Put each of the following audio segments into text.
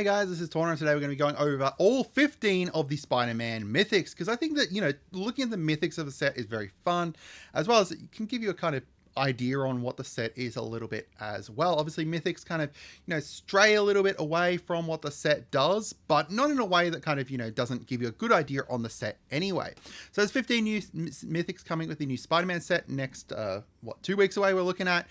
Hey guys, this is Tauna. Today we're going to be going over all 15 of the Spider-Man mythics, because I think that, looking at the mythics of the set is very fun, as well as it can give you a kind of idea on what the set is a little bit as well. Obviously mythics kind of, stray a little bit away from what the set does, but not in a way that kind of, doesn't give you a good idea on the set anyway. So there's 15 new mythics coming with the new Spider-Man set next, 2 weeks away we're looking at,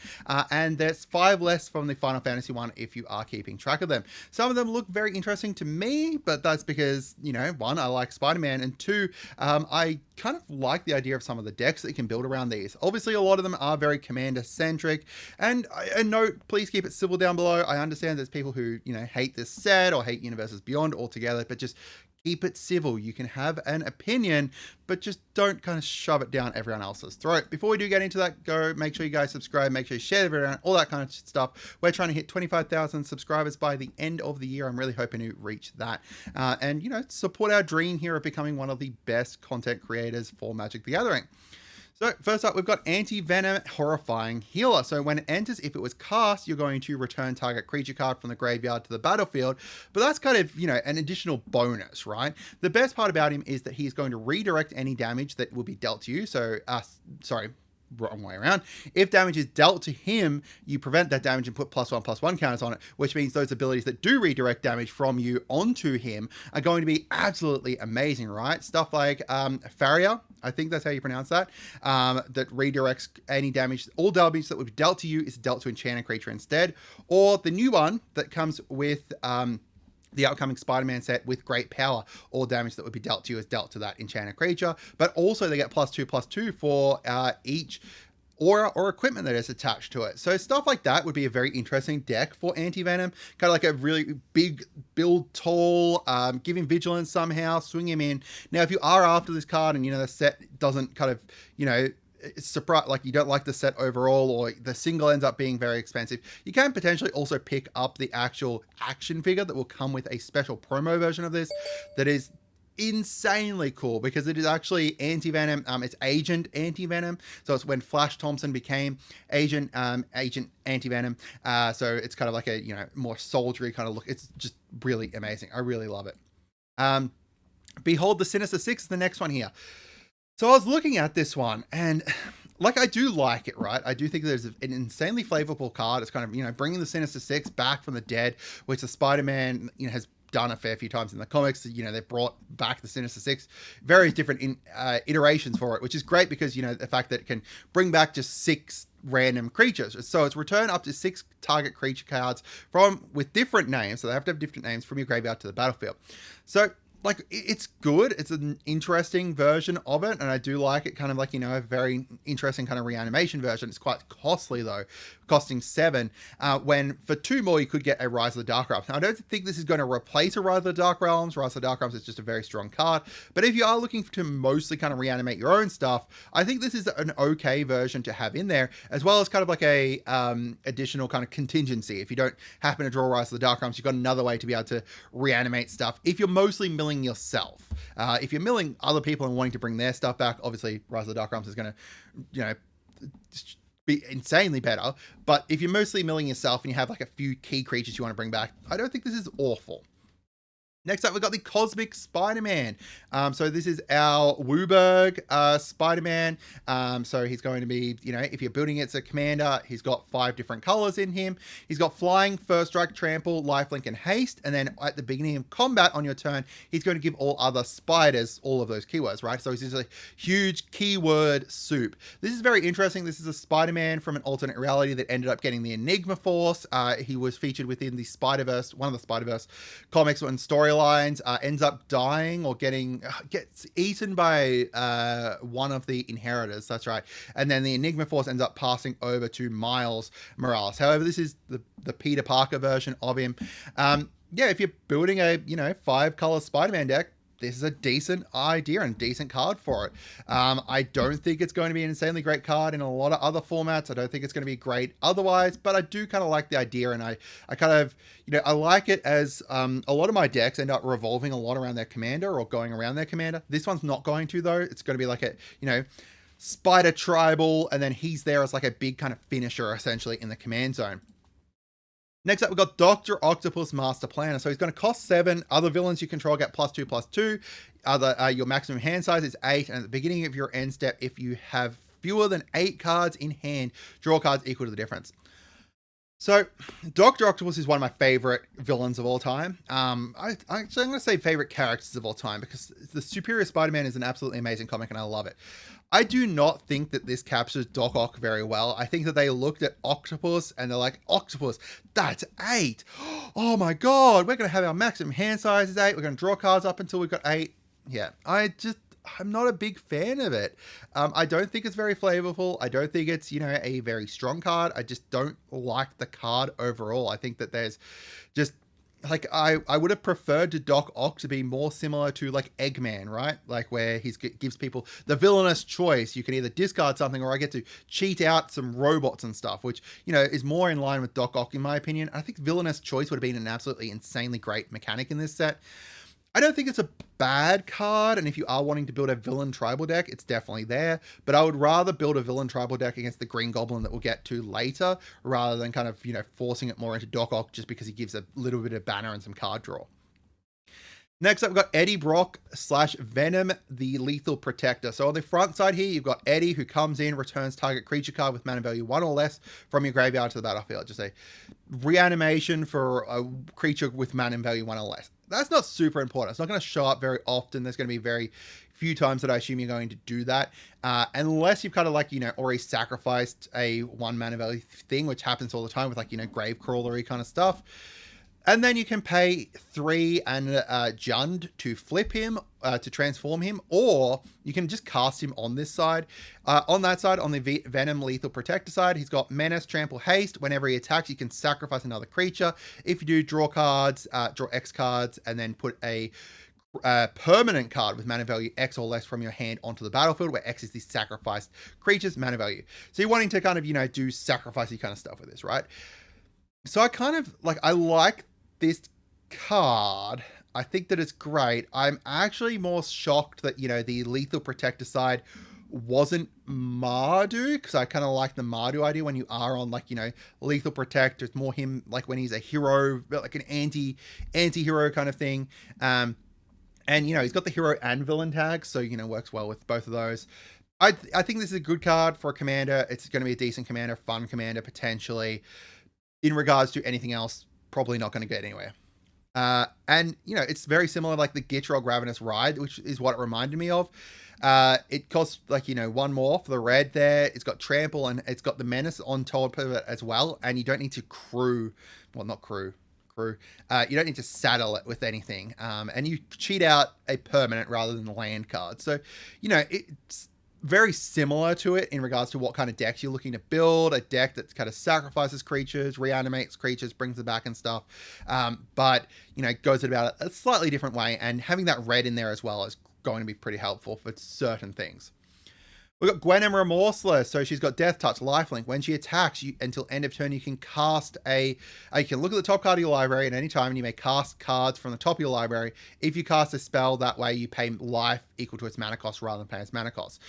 and there's 5 less from the Final Fantasy one if you are keeping track of them. Some of them look very interesting to me, but that's because, one, I like Spider-Man, and two, I kind of like the idea of some of the decks that you can build around these. Obviously a lot of them are very commander centric, and a note, please keep it civil down below. I understand there's people who, hate this set or hate Universes Beyond altogether, but just keep it civil. You can have an opinion, but just don't kind of shove it down everyone else's throat. Before we do get into that, make sure you guys subscribe, make sure you share it around, all that kind of stuff. We're trying to hit 25,000 subscribers by the end of the year. I'm really hoping to reach that. And, support our dream here of becoming one of the best content creators for Magic the Gathering. So first up, we've got Anti-Venom, Horrifying Healer. So when it enters, if it was cast, you're going to return target creature card from the graveyard to the battlefield. But that's kind of, an additional bonus, right? The best part about him is that he's going to redirect any damage that will be dealt to you. So, wrong way around. If damage is dealt to him, you prevent that damage and put +1/+1 counters on it, which means those abilities that do redirect damage from you onto him are going to be absolutely amazing, right? Stuff like Farrier, I think that's how you pronounce that, that redirects any damage. All damage that would be dealt to you is dealt to enchanted creature instead. Or the new one that comes with the upcoming Spider-Man set with great power. All damage that would be dealt to you is dealt to that enchanted creature, but also they get +2/+2 for each aura or equipment that is attached to it. So stuff like that would be a very interesting deck for Anti-Venom. Kind of like a really big build tall, give him vigilance somehow, swing him in. Now, if you are after this card and, the set doesn't kind of, it's surprise, like you don't like the set overall, or the single ends up being very expensive, you can potentially also pick up the actual action figure that will come with a special promo version of this that is insanely cool, because it is actually Anti-Venom. It's Agent Anti-Venom, so it's when Flash Thompson became Agent Anti-Venom. So it's kind of like a more soldiery kind of look. It's just really amazing. I really love it. Behold the Sinister Six is the next one here. So I was looking at this one, and I do like it, right? I do think there's an insanely flavorful card. It's kind of, bringing the Sinister Six back from the dead, which the Spider-Man, has done a fair few times in the comics. They brought back the Sinister Six, various different iterations for it, which is great because, the fact that it can bring back just 6 random creatures. So it's return up to 6 target creature cards with different names. So they have to have different names from your graveyard to the battlefield. So it's good. It's an interesting version of it, and I do like it. Kind of like, a very interesting kind of reanimation version. It's quite costly though, costing 7, when for 2 more you could get a Rise of the Dark Realms. Now, I don't think this is going to replace a Rise of the Dark Realms. Rise of the Dark Realms is just a very strong card, but if you are looking to mostly kind of reanimate your own stuff, I think this is an okay version to have in there, as well as kind of like a additional kind of contingency. If you don't happen to draw Rise of the Dark Realms, you've got another way to be able to reanimate stuff if you're mostly milling yourself. If you're milling other people and wanting to bring their stuff back, obviously Rise of the Dark Realms is going to, be insanely better. But if you're mostly milling yourself and you have like a few key creatures you want to bring back, I don't think this is awful. Next up, we've got the Cosmic Spider-Man. So this is our Wooburg Spider-Man. So he's going to be, if you're building it as a commander, he's got 5 different colors in him. He's got Flying, First Strike, Trample, Lifelink, and Haste. And then at the beginning of combat on your turn, he's going to give all other spiders all of those keywords, right? So he's just a huge keyword soup. This is very interesting. This is a Spider-Man from an alternate reality that ended up getting the Enigma Force. He was featured within the Spiderverse, one of the Spiderverse comics and storylines. Ends up dying or gets eaten by one of the inheritors. That's right. And then the Enigma Force ends up passing over to Miles Morales. However, this is the Peter Parker version of him. If you're building a 5-color Spider-Man deck, this is a decent idea and decent card for it. I don't think it's going to be an insanely great card in a lot of other formats. I don't think it's going to be great otherwise, but I do kind of like the idea, and I kind of, I like it as a lot of my decks end up revolving a lot around their commander or going around their commander. This one's not going to, though. It's going to be like a, Spider Tribal, and then he's there as like a big kind of finisher, essentially, in the command zone. Next up, we've got Dr. Octopus Master Planner. So he's going to cost 7. Other villains you control get +2/+2. Your maximum hand size is 8. And at the beginning of your end step, if you have fewer than 8 cards in hand, draw cards equal to the difference. So, Dr. Octopus is one of my favorite villains of all time. I'm going to say favorite characters of all time because the Superior Spider-Man is an absolutely amazing comic and I love it. I do not think that this captures Doc Ock very well. I think that they looked at Octopus and they're like, Octopus, that's 8. Oh my God, we're going to have our maximum hand size is 8. We're going to draw cards up until we've got 8. Yeah, I'm not a big fan of it. I don't think it's very flavorful. I don't think it's, a very strong card. I just don't like the card overall. I think that there's just, like, I would have preferred to Doc Ock to be more similar to, like, Eggman, right? Like, where he gives people the villainous choice. You can either discard something or I get to cheat out some robots and stuff, which, is more in line with Doc Ock, in my opinion. I think villainous choice would have been an absolutely insanely great mechanic in this set. I don't think it's a bad card, and if you are wanting to build a villain tribal deck, it's definitely there, but I would rather build a villain tribal deck against the Green Goblin that we'll get to later, rather than kind of, forcing it more into Doc Ock just because he gives a little bit of banner and some card draw. Next up, we've got Eddie Brock / Venom, the Lethal Protector. So on the front side here, you've got Eddie, who comes in, returns target creature card with mana value 1 or less from your graveyard to the battlefield. Just a reanimation for a creature with mana value 1 or less. That's not super important. It's not going to show up very often. There's going to be very few times that I assume you're going to do that. Unless you've kind of like, already sacrificed a 1 mana value thing, which happens all the time with like, grave crawlery kind of stuff. And then you can pay 3 and Jund to flip him, to transform him, or you can just cast him on this side. On that side, on the Venom Lethal Protector side, he's got Menace, Trample, Haste. Whenever he attacks, you can sacrifice another creature. If you do, draw cards, draw X cards, and then put a permanent card with mana value X or less from your hand onto the battlefield, where X is the sacrificed creature's mana value. So you're wanting to kind of, do sacrificey kind of stuff with this, right? So I kind of, I like this card. I think that it's great. I'm actually more shocked that, the Lethal Protector side wasn't Mardu, because I kind of like the Mardu idea when you are on, Lethal Protector. It's more him, when he's a hero, like an anti-hero kind of thing. And, he's got the hero and villain tag, so, works well with both of those. I think this is a good card for a commander. It's going to be a decent commander, fun commander, potentially. In regards to anything else, probably not going to get anywhere. And, it's very similar like the Gitrog Ravenous Ride, which is what it reminded me of. It costs 1 more for the red there. It's got Trample and it's got the Menace on top of it as well. And you don't need to you don't need to saddle it with anything. And you cheat out a permanent rather than the land card. So, it's very similar to it in regards to what kind of decks you're looking to build. A deck that kind of sacrifices creatures, reanimates creatures, brings them back and stuff. But, goes about it a slightly different way. And having that red in there as well is going to be pretty helpful for certain things. We've got Gwenom Remorseless. So she's got Death Touch, Lifelink. When she attacks, until end of turn, you can cast you can look at the top card of your library at any time, and you may cast cards from the top of your library. If you cast a spell, that way you pay life equal to its mana cost rather than pay its mana cost.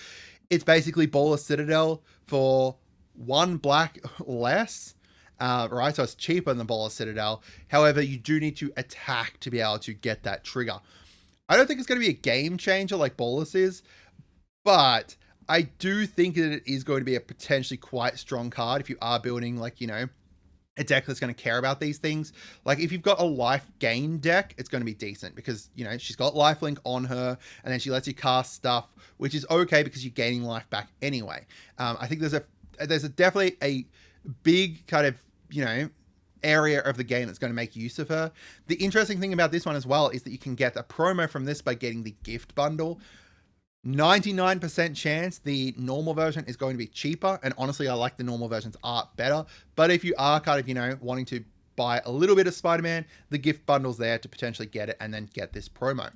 It's basically Baller's Citadel for 1 black less. Right, so it's cheaper than Baller's Citadel. However, you do need to attack to be able to get that trigger. I don't think it's going to be a game changer like Baller's is, but I do think that it is going to be a potentially quite strong card if you are building a deck that's going to care about these things. Like if you've got a life gain deck, it's going to be decent because, she's got lifelink on her and then she lets you cast stuff, which is okay because you're gaining life back anyway. I think there's definitely a big kind of, area of the game that's going to make use of her. The interesting thing about this one as well is that you can get a promo from this by getting the gift bundle. 99% chance the normal version is going to be cheaper, and honestly I like the normal version's art better, but if you are kind of wanting to buy a little bit of Spider-Man, the gift bundle's there to potentially get it and then get this promo.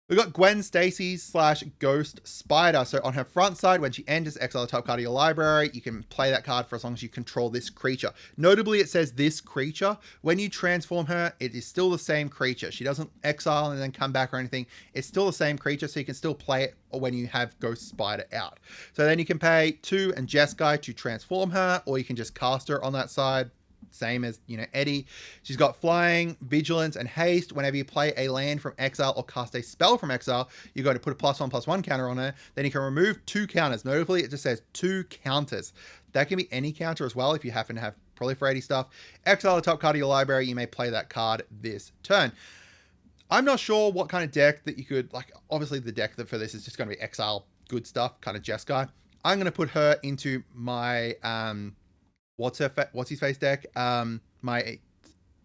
We've got Gwen Stacy / Ghost Spider. So on her front side, when she enters, exile the top card of your library. You can play that card for as long as you control this creature. Notably, it says this creature. When you transform her, it is still the same creature. She doesn't exile and then come back or anything. It's still the same creature, so you can still play it when you have Ghost Spider out. So then you can pay 2 and Jeskai to transform her, or you can just cast her on that side. same as, you know, Eddie. She's got flying, vigilance, and haste. Whenever you play a land from exile or cast a spell from exile, you're going to put a +1/+1 counter on her. Then you can remove 2 counters. Notably, it just says 2 counters. That can be any counter as well if you happen to have proliferating stuff. Exile the top card of your library. You may play that card this turn. I'm not sure what kind of deck that you could, like, obviously the deck that for this is just going to be exile good stuff, kind of Jeskai. I'm going to put her into my, what's his face deck? My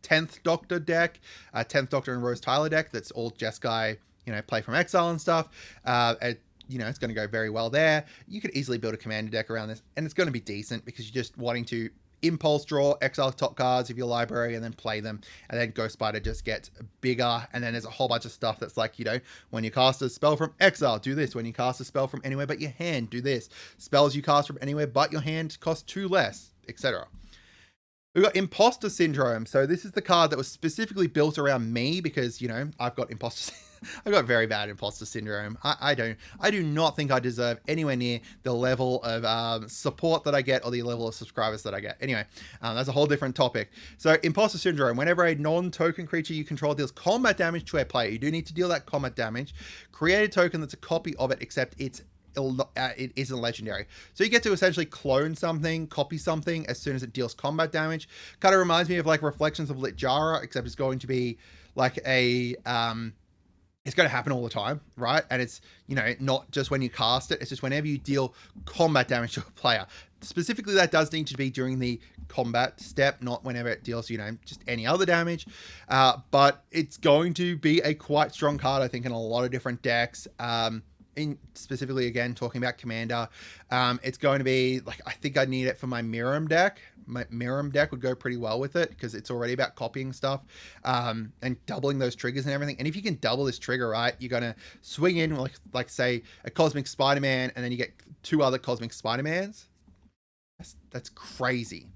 10th Doctor deck, 10th Doctor and Rose Tyler deck. That's all Jeskai, you know, play from exile and stuff. You know, it's going to go very well there. You could easily build a commander deck around this, and it's going to be decent because you're just wanting to impulse draw, exile top cards of your library, and then play them. And then Ghost Spider just gets bigger. And then there's a whole bunch of stuff that's like, you know, when you cast a spell from exile, do this. When you cast a spell from anywhere but your hand, do this. Spells you cast from anywhere but your hand cost 2 less, etc. We've got Imposter Syndrome. So this is the card that was specifically built around me because, you know, I've got I've got very bad Imposter Syndrome. I do not think I deserve anywhere near the level of support that I get or the level of subscribers that I get. Anyway, that's a whole different topic. So Imposter Syndrome, whenever a non-token creature you control deals combat damage to a player, you do need to deal that combat damage. Create a token that's a copy of it, except it isn't legendary. So you get to essentially clone something, copy something as soon as it deals combat damage. Kind of reminds me of like Reflections of Litjara, except it's going to be like a it's going to happen all the time, right? And it's, you know, not just when you cast it, it's just whenever you deal combat damage to a player. Specifically, that does need to be during the combat step, not whenever it deals, you know, just any other damage. But it's going to be a quite strong card, I think, in a lot of different decks. Specifically, again, talking about Commander, it's going to be, like, I think I need it for my Miram deck. My Miram deck would go pretty well with it because it's already about copying stuff and doubling those triggers and everything. And if you can double this trigger, right, you're going to swing in, like say, a Cosmic Spider-Man, and then you get 2 other Cosmic Spider-Mans. That's crazy.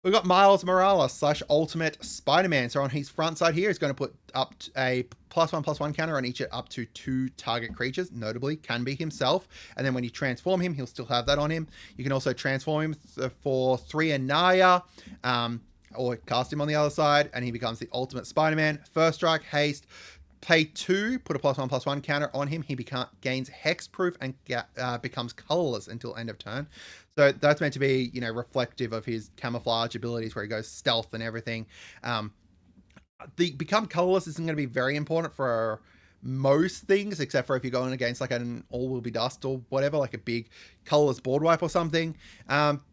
We've got Miles Morales / Ultimate Spider-Man. So on his front side here, he's going to put up a +1/+1 counter on each up to 2 target creatures, notably can be himself. And then when you transform him, he'll still have that on him. You can also transform him for 3 Anaya, or cast him on the other side, and he becomes the Ultimate Spider-Man. First strike, haste. Pay 2, put a +1/+1 counter on him. He gains hexproof and becomes colorless until end of turn. So that's meant to be, you know, reflective of his camouflage abilities where he goes stealth and everything. The become colorless isn't going to be very important for most things, except for if you're going against like an all will be dust or whatever, like a big colorless board wipe or something.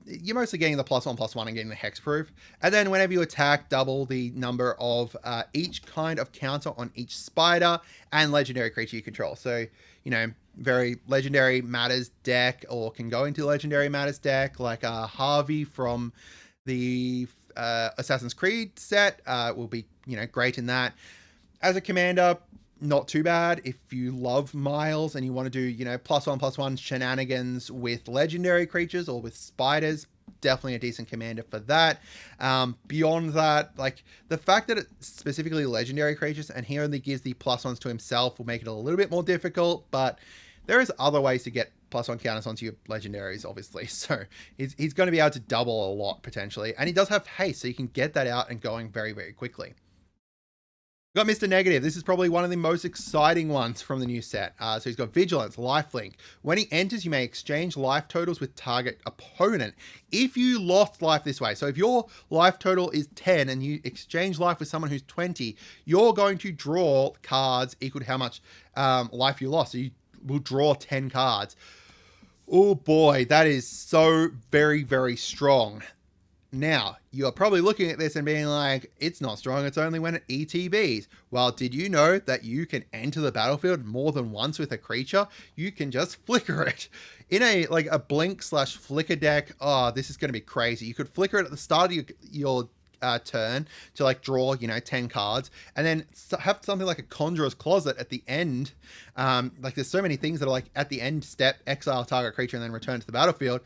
You're mostly getting the +1/+1 and getting the hexproof. And then whenever you attack, double the number of each kind of counter on each spider and legendary creature you control. So, you know, very legendary matters deck, or can go into legendary matters deck, like Harvey from the Assassin's Creed set will be, you know, great in that. As a commander, not too bad. If you love Miles and you want to do, you know, +1/+1 shenanigans with legendary creatures or with spiders, definitely a decent commander for that. Beyond that, like the fact that it's specifically legendary creatures and he only gives the +1s to himself will make it a little bit more difficult, but there is other ways to get +1 counters onto your legendaries, obviously. So he's going to be able to double a lot potentially. And he does have haste, so you can get that out and going very, very quickly. We've got Mr. Negative. This is probably one of the most exciting ones from the new set. So he's got Vigilance, Lifelink. When he enters, you may exchange life totals with target opponent. If you lost life this way, so if your life total is 10 and you exchange life with someone who's 20, you're going to draw cards equal to how much life you lost. So you will draw 10 cards. Oh boy, that is so very, very strong. Now, you're probably looking at this and being like, it's not strong, it's only when it ETBs. Well, did you know that you can enter the battlefield more than once with a creature? You can just flicker it. In a blink/flicker deck, oh, this is going to be crazy. You could flicker it at the start of your turn to like draw, you know, 10 cards, and then have something like a Conjurer's Closet at the end. Like there's so many things that are like at the end step, exile target creature and then return to the battlefield.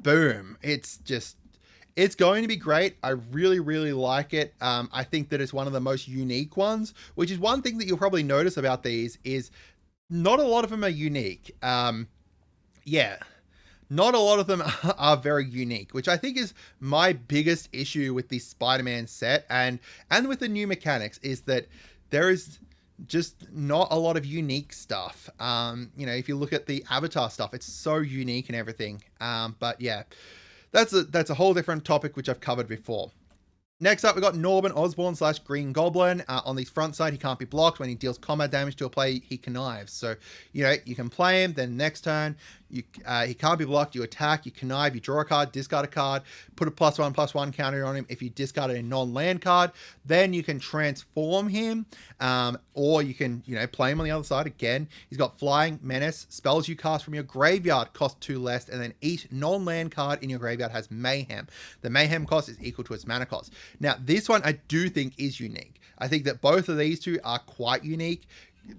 Boom. It's going to be great. I really, really like it. I think that it's one of the most unique ones, which is one thing that you'll probably notice about these is not a lot of them are unique. Yeah, not a lot of them are very unique, which I think is my biggest issue with the Spider-Man set and with the new mechanics, is that there is just not a lot of unique stuff. You know, if you look at the Avatar stuff, it's so unique and everything. But yeah, that's a whole different topic, which I've covered before. Next up, we've got Norman Osborn / Green Goblin. On the front side, he can't be blocked. When he deals combat damage to a player, he connives. So, you know, you can play him, then next turn, he can't be blocked. You attack, you connive, you draw a card, discard a card, put a +1/+1 counter on him. If you discard a non-land card, then you can transform him, or you can, you know, play him on the other side again. He's got Flying, Menace, spells you cast from your graveyard cost 2 less, and then each non-land card in your graveyard has Mayhem. The Mayhem cost is equal to its mana cost. Now, this one I do think is unique. I think that both of these two are quite unique.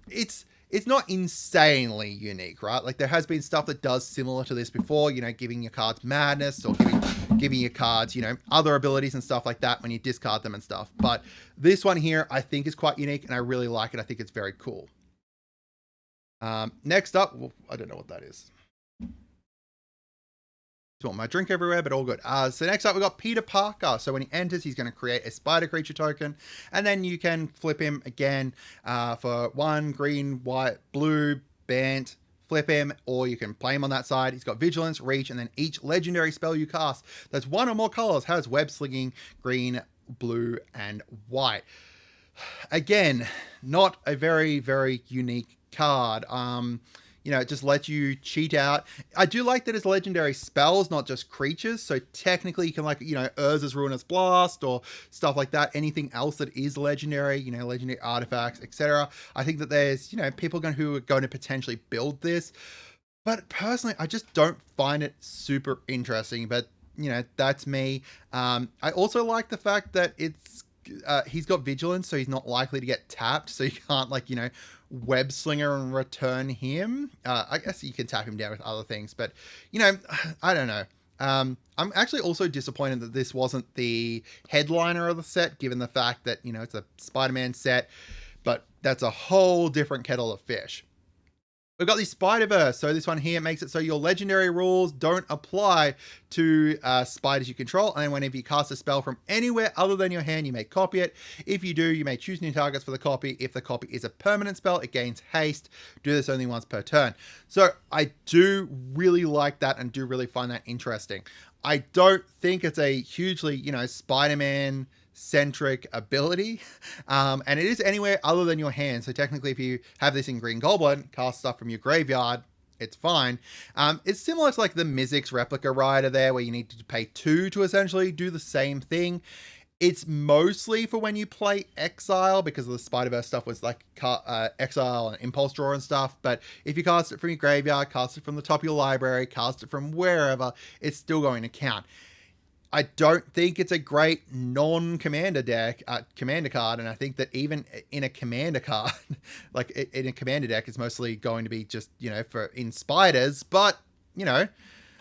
It's not insanely unique, right? Like, there has been stuff that does similar to this before, you know, giving your cards madness, or giving your cards, you know, other abilities and stuff like that when you discard them and stuff. But this one here, I think, is quite unique, and I really like it. I think it's very cool. Next up, well, I don't know what that is. Just want my drink everywhere, but all good. So next up, we've got Peter Parker. So when he enters, he's going to create a spider creature token, and then you can flip him again for 1 green, white, blue, bant, flip him, or you can play him on that side. He's got Vigilance, Reach, and then each legendary spell you cast that's 1 or more colors has web slinging, green, blue, and white. Again, not a very, very unique card. You know, it just lets you cheat out. I do like that it's legendary spells, not just creatures. So technically you can, like, you know, Urza's Ruinous Blast or stuff like that. Anything else that is legendary, you know, legendary artifacts, etc. I think that there's, you know, people who are going to potentially build this. But personally, I just don't find it super interesting. But, you know, that's me. I also like the fact that it's he's got Vigilance, so he's not likely to get tapped. So you can't, like, you know, web slinger and return him. I guess you can tap him down with other things, but, you know, I don't know. I'm actually also disappointed that this wasn't the headliner of the set, given the fact that, you know, it's a Spider-Man set, but that's a whole different kettle of fish. We've got the Spiderverse. So this one here makes it so your legendary rules don't apply to spiders you control. And whenever you cast a spell from anywhere other than your hand, you may copy it. If you do, you may choose new targets for the copy. If the copy is a permanent spell, it gains haste. Do this only once per turn. So I do really like that and do really find that interesting. I don't think it's a hugely, you know, Spider-Man centric ability, and it is anywhere other than your hand. So technically, if you have this in Green Goblin, cast stuff from your graveyard, it's fine. It's similar to, like, the Mizzix replica rider there, where you need to pay 2 to essentially do the same thing. It's mostly for when you play Exile, because of the Spider-Verse stuff was like Exile and Impulse Draw and stuff. But if you cast it from your graveyard, cast it from the top of your library, cast it from wherever, it's still going to count. I don't think it's a great non-commander deck, commander card, and I think that even in a commander card, like in a commander deck, it's mostly going to be just, you know, for in spiders. But, you know,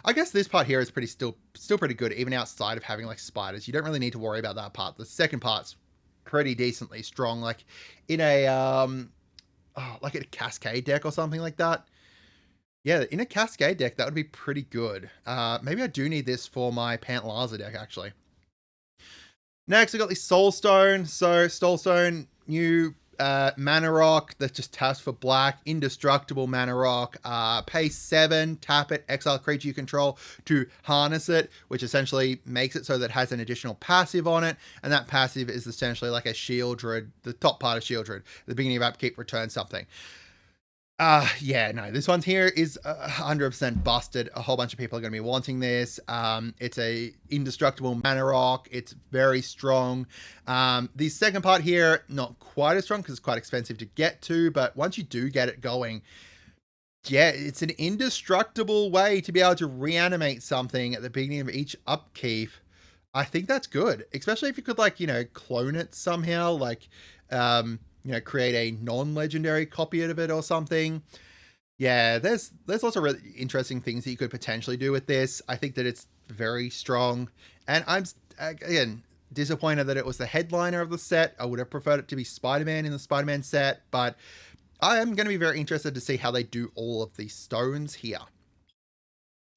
I guess this part here is still pretty good, even outside of having, like, spiders. You don't really need to worry about that part. The second part's pretty decently strong, like in a like a Cascade deck or something like that. Yeah, in a Cascade deck, that would be pretty good. Maybe I do need this for my Pantlaza deck, actually. Next, we got the Soulstone. So, Soulstone, new mana rock that just taps for black. Indestructible mana rock. Pay 7, tap it, exile creature you control to harness it, which essentially makes it so that it has an additional passive on it. And that passive is essentially like a Shield Druid, the top part of Shield Druid. At the beginning of upkeep, return something. Yeah, no, this one here is 100% busted. A whole bunch of people are going to be wanting this. It's a indestructible mana rock. It's very strong. The second part here, not quite as strong because it's quite expensive to get to, but once you do get it going, yeah, it's an indestructible way to be able to reanimate something at the beginning of each upkeep. I think that's good, especially if you could, like, you know, clone it somehow, like, you know, create a non-legendary copy of it or something. Yeah, there's lots of really interesting things that you could potentially do with this. I think that it's very strong, and I'm, again, disappointed that it was the headliner of the set. I would have preferred it to be Spider-Man in the Spider-Man set, but I am going to be very interested to see how they do all of these stones here.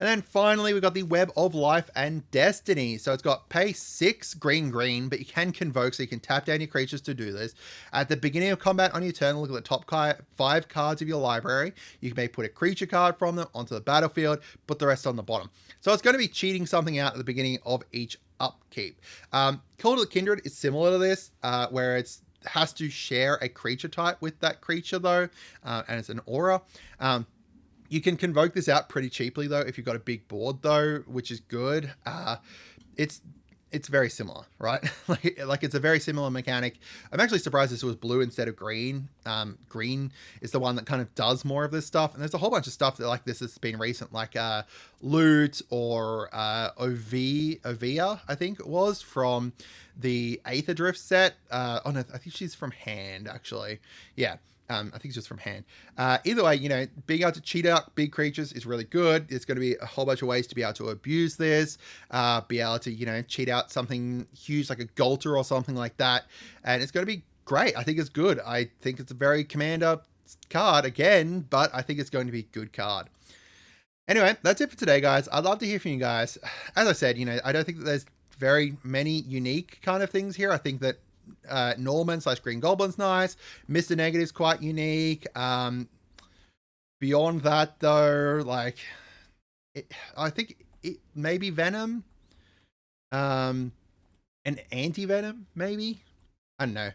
And then finally, we've got the Web of Life and Destiny. So it's got pay 6 green, but you can convoke, so you can tap down your creatures to do this. At the beginning of combat on your turn, look at the top 5 cards of your library. You may put a creature card from them onto the battlefield, put the rest on the bottom. So it's going to be cheating something out at the beginning of each upkeep. Call to the Kindred is similar to this, where it's has to share a creature type with that creature though, and it's an aura. You can convoke this out pretty cheaply though if you've got a big board though, which is good. It's very similar, right? like it's a very similar mechanic. I'm actually surprised this was blue instead of green. Green is the one that kind of does more of this stuff, and there's a whole bunch of stuff that like this has been recent, like Loot or Ovia, I think it was from the Aether Drift set. Oh no, I think she's from Hand actually. Yeah. I think it's just from Hand. Either way, you know, being able to cheat out big creatures is really good. There's going to be a whole bunch of ways to be able to abuse this, be able to, you know, cheat out something huge like a Golter or something like that. And it's going to be great. I think it's good. I think it's a very Commander card again, but I think it's going to be a good card. Anyway, that's it for today, guys. I'd love to hear from you guys. As I said, you know, I don't think that there's very many unique kind of things here. I think that Norman / Green Goblin's nice. Mr. Negative's quite unique. Beyond that though, like I think it maybe Venom, an Anti-Venom maybe. I don't know.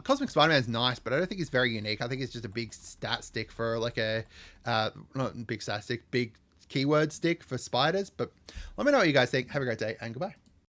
Cosmic Spider-Man's nice, but I don't think it's very unique. I think it's just a big stat stick for like a not big stat stick, big keyword stick for spiders. But let me know what you guys think. Have a great day and goodbye.